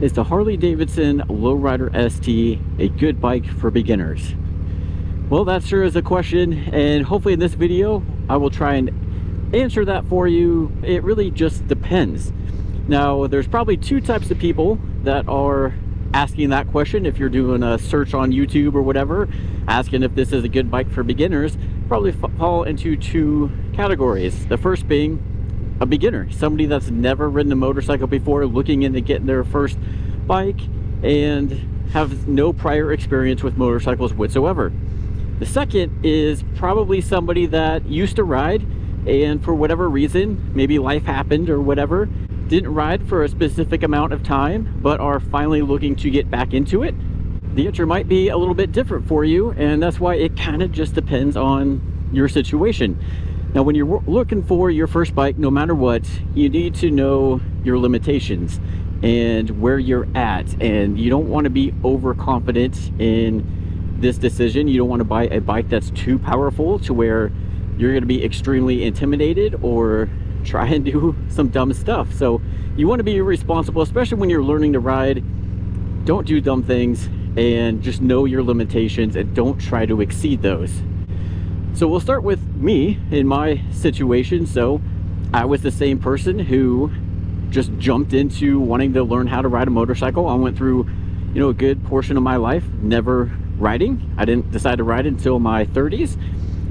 Is the Harley-Davidson Low Rider ST a good bike for beginners? Well, that sure is a question, and hopefully in this video I will try and answer that for you. It really just depends. Now, there's probably two types of people that are asking that question. If you're doing a search on YouTube or whatever, asking if this is a good bike for beginners, probably fall into two categories. The first being a beginner, somebody that's never ridden a motorcycle before, looking into getting their first bike and have no prior experience with motorcycles whatsoever. The second is probably somebody that used to ride and for whatever reason, maybe life happened or whatever, didn't ride for a specific amount of time but are finally looking to get back into it. The answer might be a little bit different for you, and that's why it kind of just depends on your situation. Now, when you're looking for your first bike, no matter what, you need to know your limitations and where you're at, and you don't want to be overconfident in this decision. You don't want to buy a bike that's too powerful to where you're going to be extremely intimidated or try and do some dumb stuff. So you want to be responsible, especially when you're learning to ride. Don't do dumb things, and just know your limitations and don't try to exceed those. So we'll start with me in my situation. So I was the same person who just jumped into wanting to learn how to ride a motorcycle. I went through, a good portion of my life never riding. I didn't decide to ride until my 30s.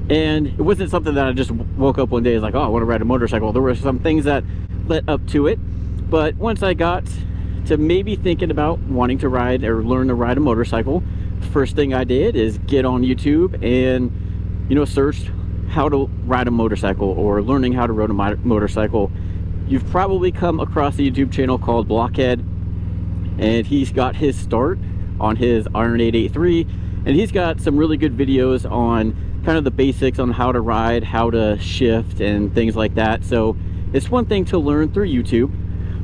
And it wasn't something that I just woke up one day and was like, oh, I want to ride a motorcycle. There were some things that led up to it. But once I got to maybe thinking about wanting to ride or learn to ride a motorcycle, first thing I did is get on YouTube and searched how to ride a motorcycle or learning how to ride a motorcycle. You've probably come across a YouTube channel called Blockhead, and he's got his start on his Iron 883, and he's got some really good videos on kind of the basics on how to ride, how to shift, and things like that. So it's one thing to learn through YouTube,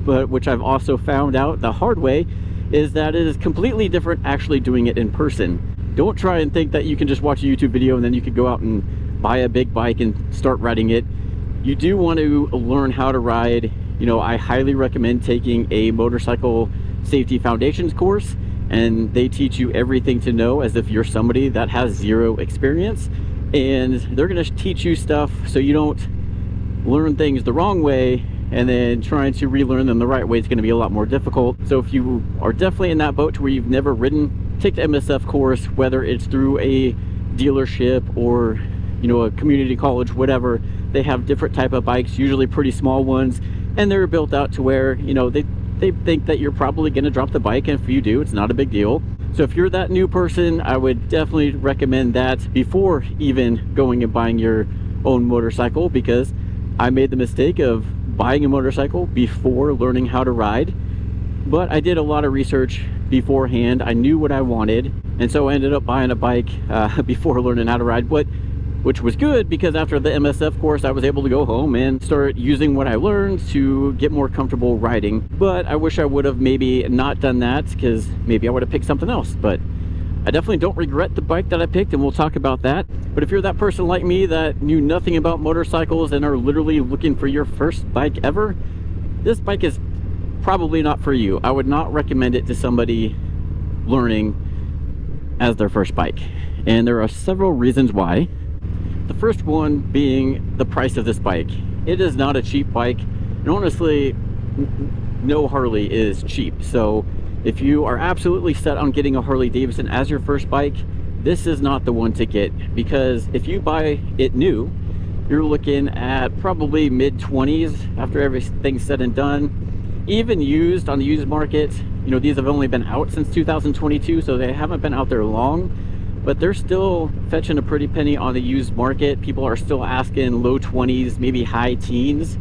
but which I've also found out the hard way is that it is completely different actually doing it in person. Don't try and think that you can just watch a YouTube video and then you can go out and buy a big bike and start riding it. You do want to learn how to ride. I highly recommend taking a motorcycle safety foundations course, and they teach you everything to know as if you're somebody that has zero experience, and they're going to teach you stuff so you don't learn things the wrong way and then trying to relearn them the right way is going to be a lot more difficult. So if you are definitely in that boat to where you've never ridden, take the MSF course, whether it's through a dealership or a community college, whatever. They have different type of bikes, usually pretty small ones, and they're built out to where they think that you're probably going to drop the bike, and if you do, it's not a big deal. So if you're that new person, I would definitely recommend that before even going and buying your own motorcycle, because I made the mistake of buying a motorcycle before learning how to ride. But I did a lot of research beforehand. I knew what I wanted, and so I ended up buying a bike before learning how to ride, which was good, because after the MSF course I was able to go home and start using what I learned to get more comfortable riding. But I wish I would have maybe not done that, because maybe I would have picked something else. But I definitely don't regret the bike that I picked, and we'll talk about that. But if you're that person like me that knew nothing about motorcycles and are literally looking for your first bike ever, this bike is probably not for you. I would not recommend it to somebody learning as their first bike, and there are several reasons why. The first one being the price of this bike. It is not a cheap bike, and honestly, no Harley is cheap. So if you are absolutely set on getting a Harley-Davidson as your first bike, this is not the one to get, because if you buy it new, you're looking at probably mid-20s after everything's said and done. Even used on the used market, these have only been out since 2022, so they haven't been out there long, but they're still fetching a pretty penny on the used market. People are still asking low 20s, maybe high teens,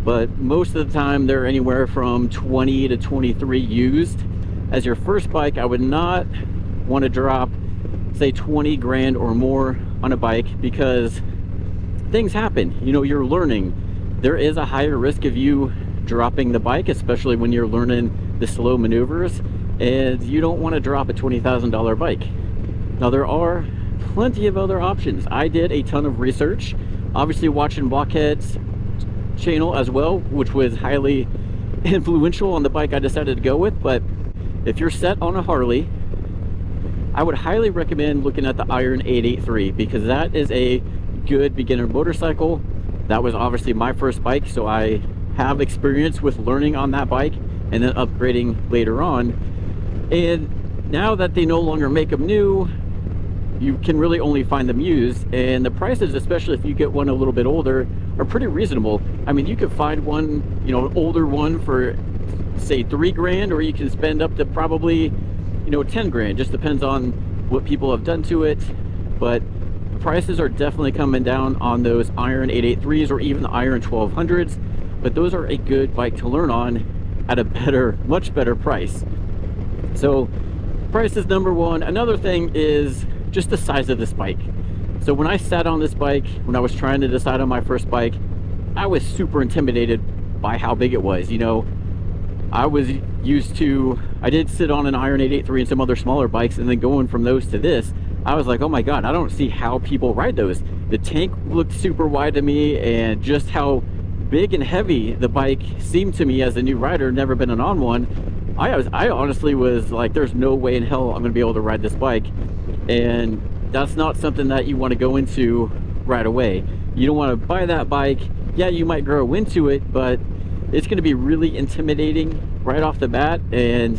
but most of the time they're anywhere from 20 to 23 used. As your first bike, I would not want to drop, say, 20 grand or more on a bike, because things happen. You're learning. There is a higher risk of you dropping the bike, especially when you're learning the slow maneuvers, and you don't want to drop a $20,000 bike. Now, there are plenty of other options. I did a ton of research, obviously watching Blockhead's channel as well, which was highly influential on the bike I decided to go with. But if you're set on a Harley, I would highly recommend looking at the Iron 883, because that is a good beginner motorcycle. That was obviously my first bike, so I have experience with learning on that bike and then upgrading later on. And now that they no longer make them new, you can really only find them used, and the prices, especially if you get one a little bit older, are pretty reasonable. I mean, you could find one, you know, an older one for say $3 grand, or you can spend up to probably, you know, 10 grand. Just depends on what people have done to it. But the prices are definitely coming down on those Iron 883s or even the Iron 1200s, but those are a good bike to learn on at a better, much better price. So price is number one. Another thing is just the size of this bike. So when I sat on this bike, when I was trying to decide on my first bike, I was super intimidated by how big it was. You know, I was used to, I did sit on an Iron 883 and some other smaller bikes, and then going from those to this, I was like, oh my god, I don't see how people ride those. The tank looked super wide to me, and just how big and heavy the bike seemed to me as a new rider, never been on one. I honestly was like, there's no way in hell I'm gonna be able to ride this bike. And that's not something that you want to go into right away. You don't want to buy that bike. Yeah, you might grow into it, but it's going to be really intimidating right off the bat, and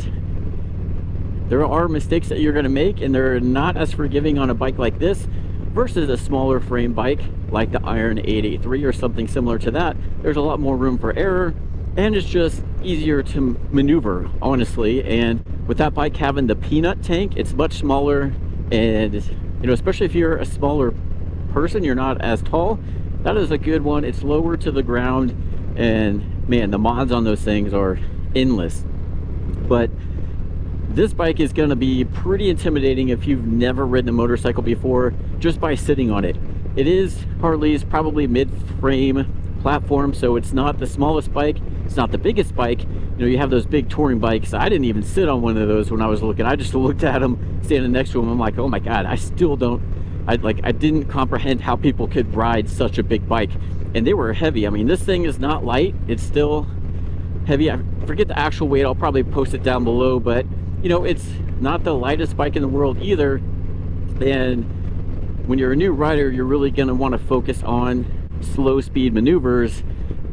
there are mistakes that you're going to make, and they're not as forgiving on a bike like this versus a smaller frame bike like the Iron 883 or something similar to that. There's a lot more room for error, and it's just easier to maneuver, honestly. And with that bike having the peanut tank, it's much smaller. And, you know, especially if you're a smaller person, you're not as tall, that is a good one. It's lower to the ground, and man, the mods on those things are endless. But this bike is going to be pretty intimidating if you've never ridden a motorcycle before, just by sitting on it. It is Harley's probably mid-frame platform, so it's not the smallest bike, it's not the biggest bike. You know, you have those big touring bikes. I didn't even sit on one of those when I was looking. I just looked at them standing next to them. I'm like, oh my god, I still don't, I didn't comprehend how people could ride such a big bike. And they were heavy. I mean, this thing is not light, it's still heavy. I forget the actual weight, I'll probably post it down below, but you know, it's not the lightest bike in the world either. And when you're a new rider, you're really going to want to focus on slow speed maneuvers,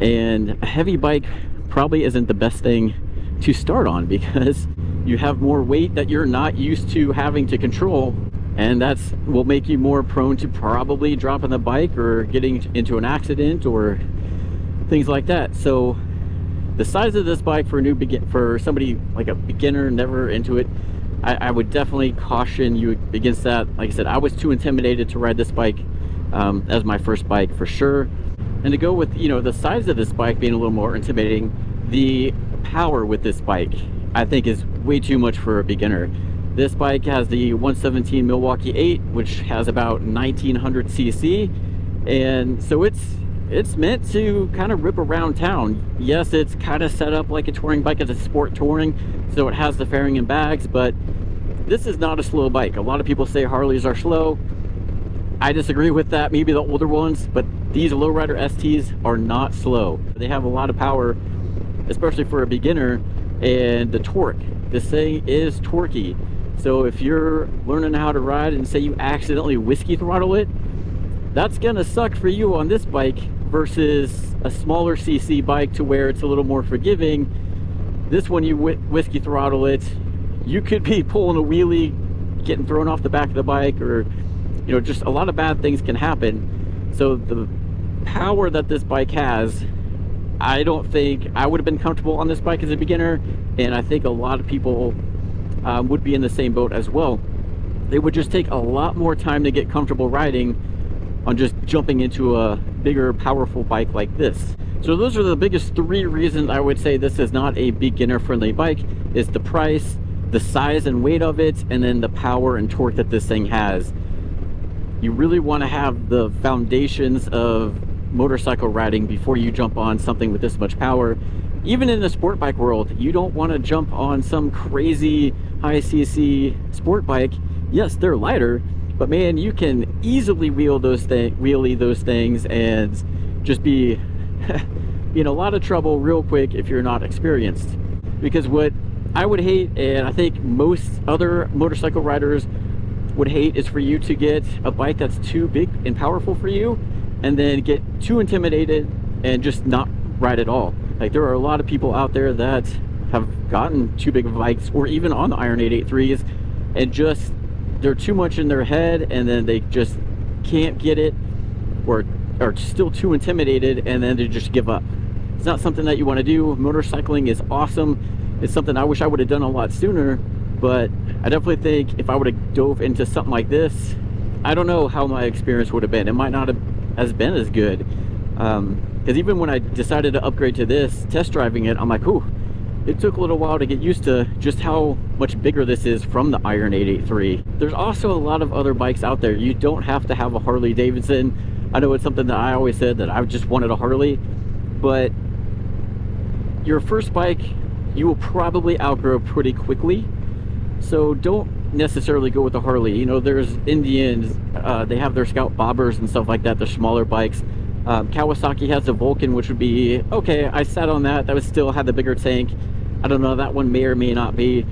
and a heavy bike probably isn't the best thing to start on, because you have more weight that you're not used to having to control, and that's will make you more prone to probably dropping the bike or getting into an accident or things like that. So the size of this bike for somebody like a beginner, never into it, I would definitely caution you against that. Like I said, I was too intimidated to ride this bike as my first bike for sure. And to go with, you know, the size of this bike being a little more intimidating, the power with this bike I think is way too much for a beginner. This bike has the 117 Milwaukee 8, which has about 1900 cc, and so it's meant to kind of rip around town. Yes, it's kind of set up like a touring bike, as a sport touring, so it has the fairing and bags, but this is not a slow bike. A lot of people say Harleys are slow. I disagree with that, maybe the older ones, but these Low Rider STs are not slow. They have a lot of power, especially for a beginner, and the torque. This thing is torquey. So if you're learning how to ride and say you accidentally whiskey throttle it, that's gonna suck for you on this bike versus a smaller cc bike to where it's a little more forgiving. This one, you whiskey throttle it, you could be pulling a wheelie, getting thrown off the back of the bike, or you know, just a lot of bad things can happen. So the power that this bike has, I don't think I would have been comfortable on this bike as a beginner, and I think a lot of people would be in the same boat as well. It would just take a lot more time to get comfortable riding on just jumping into a bigger, powerful bike like this. So those are the biggest three reasons I would say this is not a beginner friendly bike. Is the price, the size and weight of it, and then the power and torque that this thing has. You really want to have the foundations of motorcycle riding before you jump on something with this much power. Even in the sport bike world, you don't want to jump on some crazy high cc sport bike. Yes, they're lighter, but man, you can easily wheelie those things and just be in a lot of trouble real quick if you're not experienced. Because what I would hate, and I think most other motorcycle riders would hate, is for you to get a bike that's too big and powerful for you and then get too intimidated and just not ride at all. Like, there are a lot of people out there that have gotten too big of bikes, or even on the Iron 883s, and just they're too much in their head, and then they just can't get it, or are still too intimidated, and then they just give up. It's not something that you want to do. Motorcycling is awesome. It's something I wish I would have done a lot sooner, but I definitely think if I would have dove into something like this, I don't know how my experience would have been. It might not have been as good. Because even when I decided to upgrade to this, test driving it, I'm like, ooh, it took a little while to get used to just how much bigger this is from the Iron 883. There's also a lot of other bikes out there. You don't have to have a Harley-Davidson. I know it's something that I always said that I just wanted a Harley, but your first bike you will probably outgrow pretty quickly. So don't necessarily go with the Harley. You know, there's Indians, they have their Scout Bobbers and stuff like that. They're smaller bikes. Kawasaki has the Vulcan, which would be okay. I sat on that. That was still had the bigger tank. I don't know, that one may or may not be.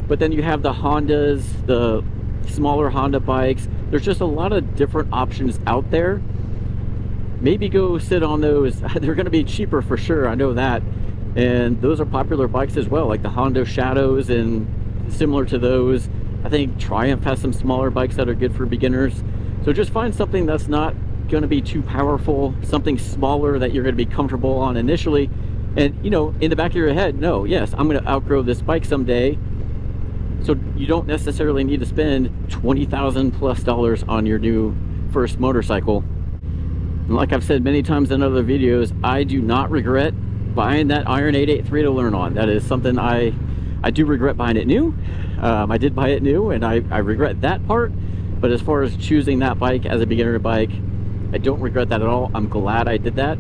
But then you have the Hondas, the smaller Honda bikes. There's just a lot of different options out there. Maybe go sit on those. They're going to be cheaper for sure, I know that. And those are popular bikes as well, like the Honda Shadows, and similar to those, I think Triumph has some smaller bikes that are good for beginners. So just find something that's not going to be too powerful, something smaller that you're going to be comfortable on initially. And you know, in the back of your head, no, yes, I'm going to outgrow this bike someday. So you don't necessarily need to spend $20,000 plus on your new first motorcycle. And like I've said many times in other videos, I do not regret buying that Iron 883 to learn on. That is something I do regret buying it new. I did buy it new, and I regret that part. But as far as choosing that bike as a beginner bike, I don't regret that at all. I'm glad I did that,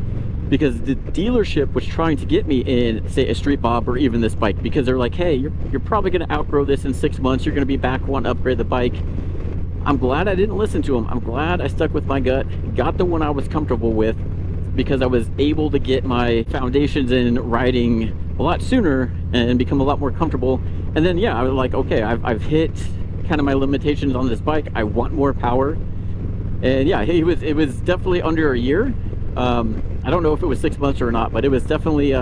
because the dealership was trying to get me in, say, a Street Bob or even this bike, because they're like, hey, you're probably going to outgrow this in 6 months. You're going to be back, want to upgrade the bike. I'm glad I didn't listen to them. I'm glad I stuck with my gut, got the one I was comfortable with, because I was able to get my foundations in riding a lot sooner and become a lot more comfortable. And then, yeah, I was like, okay, I've hit kind of my limitations on this bike. I want more power. And yeah, it was definitely under a year. I don't know if it was 6 months or not, but it was definitely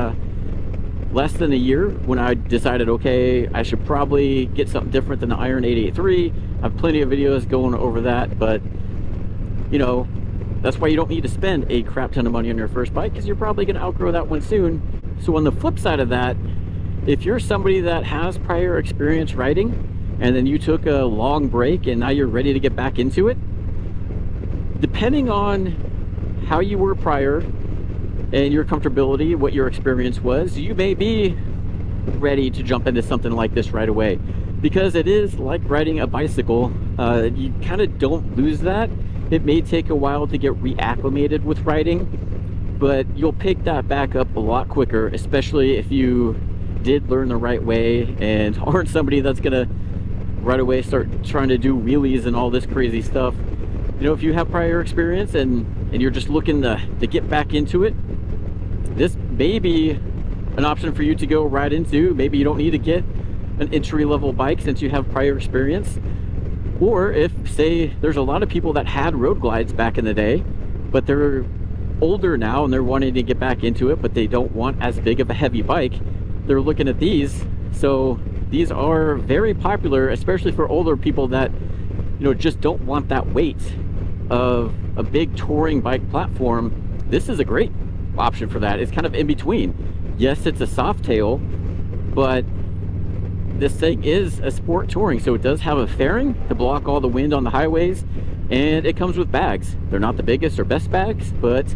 less than a year when I decided, okay, I should probably get something different than the Iron 883. I have plenty of videos going over that, but you know, that's why you don't need to spend a crap ton of money on your first bike, because you're probably going to outgrow that one soon. So on the flip side of that, if you're somebody that has prior experience riding, and then you took a long break and now you're ready to get back into it, depending on how you were prior and your comfortability, what your experience was, you may be ready to jump into something like this right away, because it is like riding a bicycle. You kind of don't lose that. It may take a while to get reacclimated with riding, but you'll pick that back up a lot quicker, especially if you did learn the right way and aren't somebody that's gonna right away start trying to do wheelies and all this crazy stuff. You know, if you have prior experience and you're just looking to get back into it, this may be an option for you to go right into. Maybe you don't need to get an entry-level bike since you have prior experience. Or if, say, there's a lot of people that had road glides back in the day, but they're older now and they're wanting to get back into it, but they don't want as big of a heavy bike, they're looking at these. So these are very popular, especially for older people that, you know, just don't want that weight of a big touring bike platform. This is a great option for that. It's kind of in between. Yes, it's a soft tail, but this thing is a sport touring, so it does have a fairing to block all the wind on the highways, and it comes with bags. They're not the biggest or best bags, but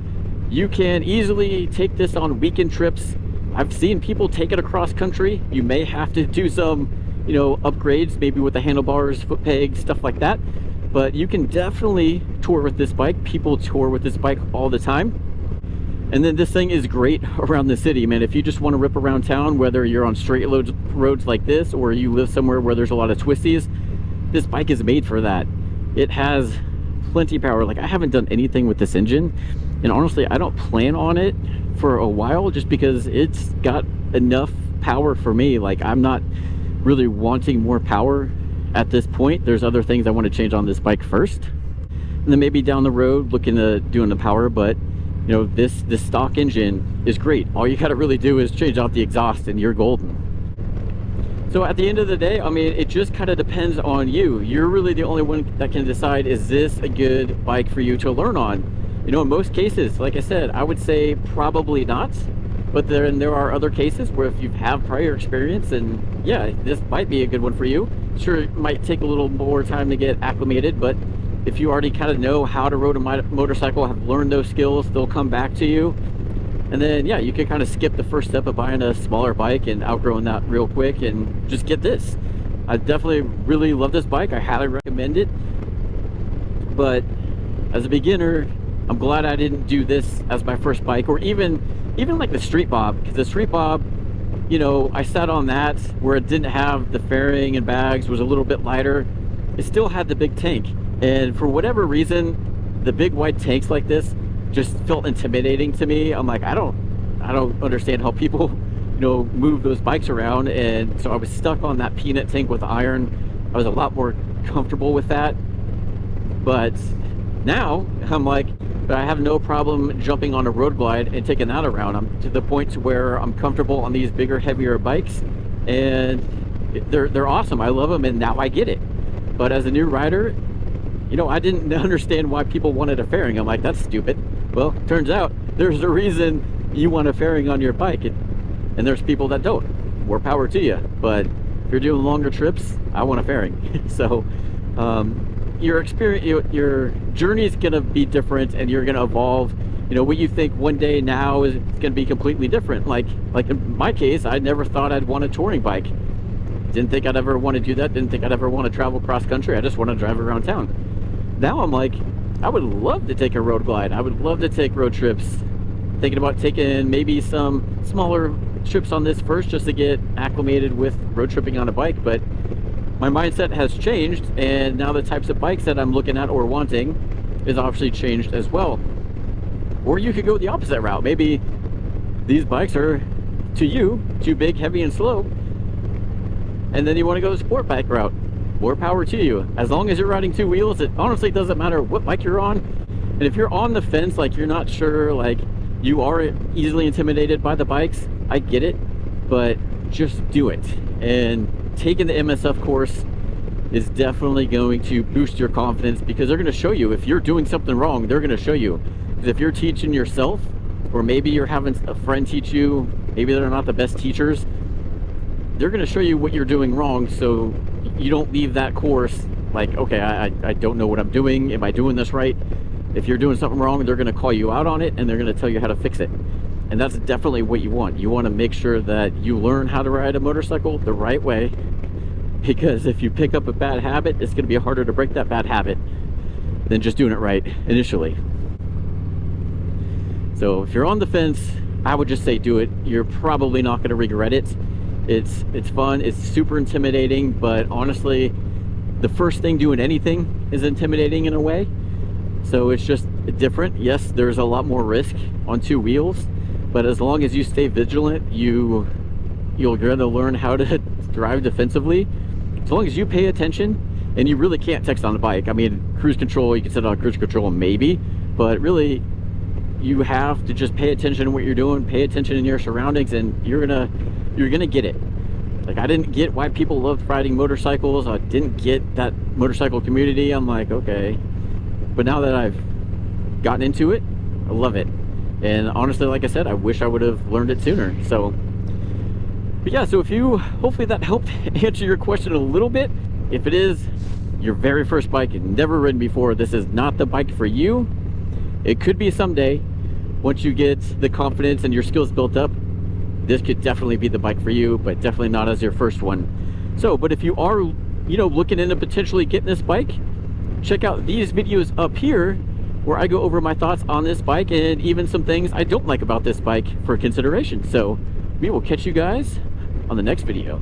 you can easily take this on weekend trips. I've seen people take it across country. You may have to do some, you know, upgrades, maybe with the handlebars, foot pegs, stuff like that, but you can definitely tour with this bike. People tour with this bike all the time. And then this thing is great around the city, man. If you just want to rip around town, whether you're on straight roads like this or you live somewhere where there's a lot of twisties, this bike is made for that. It has plenty of power. Like, I haven't done anything with this engine, and honestly, I don't plan on it for a while, just because it's got enough power for me. Like, I'm not really wanting more power at this point. There's other things I want to change on this bike first, and then maybe down the road looking to doing the power. But you know, this stock engine is great. All you got to really do is change out the exhaust and you're golden. So at the end of the day, I mean, it just kind of depends on you. You're really the only one that can decide, is this a good bike for you to learn on? You know, in most cases, like I said, I would say probably not. But there are other cases where if you have prior experience, and yeah, this might be a good one for you. Sure, it might take a little more time to get acclimated, but if you already kind of know how to ride a motorcycle, have learned those skills, they'll come back to you. And then, yeah, you can kind of skip the first step of buying a smaller bike and outgrowing that real quick and just get this. I definitely really love this bike. I highly recommend it. But as a beginner, I'm glad I didn't do this as my first bike, or even like the Street Bob, because the Street Bob, you know, I sat on that where it didn't have the fairing and bags, was a little bit lighter. It still had the big tank, and for whatever reason, the big white tanks like this just felt intimidating to me. I'm like, I don't understand how people, you know, move those bikes around. And so I was stuck on that peanut tank with iron. I was a lot more comfortable with that. But now I'm like, but I have no problem jumping on a road glide and taking that around. I'm to the point to where I'm comfortable on these bigger, heavier bikes, and they're awesome. I love them, and now I get it. But as a new rider, you know, I didn't understand why people wanted a fairing. I'm like, that's stupid. Well, turns out there's a reason you want a fairing on your bike, and there's people that don't. More power to you. But if you're doing longer trips, I want a fairing. So your experience, your journey is going to be different, and you're going to evolve. You know, what you think one day now is going to be completely different. Like in my case, I never thought I'd want a touring bike. Didn't think I'd ever want to do that. Didn't think I'd ever want to travel cross country. I just want to drive around town. Now I'm like, I would love to take a road glide. I would love to take road trips. Thinking about taking maybe some smaller trips on this first, just to get acclimated with road tripping on a bike. But my mindset has changed, and now the types of bikes that I'm looking at or wanting is obviously changed as well. Or you could go the opposite route. Maybe these bikes are, to you, too big, heavy, and slow, and then you want to go the sport bike route. More power to you. As long as you're riding two wheels, it honestly doesn't matter what bike you're on. And if you're on the fence, like you're not sure, like you are easily intimidated by the bikes, I get it, but just do it. And taking the MSF course is definitely going to boost your confidence, because they're going to show you if you're doing something wrong. They're going to show you. Because if you're teaching yourself, or maybe you're having a friend teach you, maybe they're not the best teachers, they're going to show you what you're doing wrong, so you don't leave that course like, okay, I don't know what I'm doing. Am I doing this right? If you're doing something wrong, they're going to call you out on it, and they're going to tell you how to fix it. And that's definitely what you want. You want to make sure that you learn how to ride a motorcycle the right way, because if you pick up a bad habit, it's going to be harder to break that bad habit than just doing it right initially. So if you're on the fence, I would just say do it. You're probably not going to regret it. It's fun, it's super intimidating, but honestly, the first thing doing anything is intimidating in a way. So it's just different. Yes, there's a lot more risk on two wheels, but as long as you stay vigilant, you're going to learn how to drive defensively. As long as you pay attention, and you really can't text on a bike. I mean, cruise control, you can set on cruise control maybe, but really you have to just pay attention to what you're doing, pay attention in your surroundings, and you're gonna get it. Like, I didn't get why people loved riding motorcycles. I didn't get that motorcycle community. I'm like, okay, but now that I've gotten into it, I love it. And honestly, like I said, I wish I would have learned it sooner. So, but yeah, so hopefully that helped answer your question a little bit. If it is your very first bike you've never ridden before, this is not the bike for you. It could be someday, once you get the confidence and your skills built up. This could definitely be the bike for you, but definitely not as your first one. So, but if you are, you know, looking into potentially getting this bike, check out these videos up here where I go over my thoughts on this bike and even some things I don't like about this bike for consideration. So we will catch you guys on the next video.